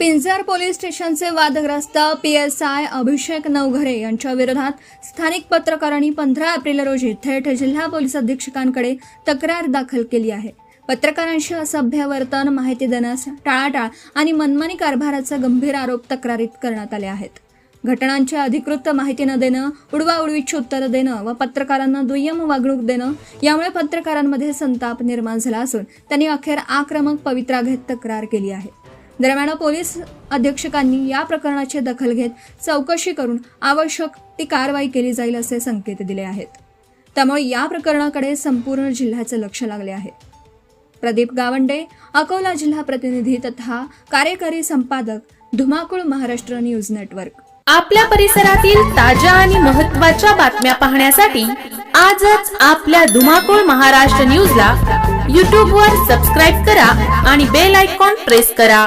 पिंजर police स्टेशनचे वादग्रस्त PSI अभिषेक नवघरे यांच्या विरोधात स्थानिक पत्रकारांनी 15 एप्रिल रोजी थेट जिल्हा पोलीस अधीक्षकांकडे तक्रार दाखल केली आहे। पत्रकारांशी असभ्य वर्तन, माहिती देण्यास टाळाटाळ आणि मनमानी कारभाराचे गंभीर आरोप तक्रारीत करण्यात आले आहेत। घटनांची अधिकृत माहिती न देणं, उडवाउडवीची उत्तरं देणं व पत्रकारांना दुय्यम वागणूक देणं यामुळे पत्रकारांमध्ये संताप निर्माण झाला असून त्यांनी अखेर आक्रमक पवित्रा घेत तक्रार केली आहे। दरम्यान पोलीस अधीक्षकांनी या प्रकरणाची दखल घेत चौकशी करून आवश्यक ती कारवाई केली जाईल असे संकेत दिले आहेत। त्यामुळे या प्रकरणाकडे संपूर्ण जिल्ह्याचे लक्ष लागले आहे। प्रदीप गावंडे, अकोला जिल्हा प्रतिनिधी तथा कार्यकारी संपादक, धुमाकूळ महाराष्ट्र न्यूज नेटवर्क। आपल्या परिसरातील ताज्या आणि महत्त्वाच्या बातम्या पाहण्यासाठी आजच आपल्या धुमाकूळ महाराष्ट्र न्यूजला YouTube वर सबस्क्राइब करा आणि बेल आयकॉन प्रेस करा।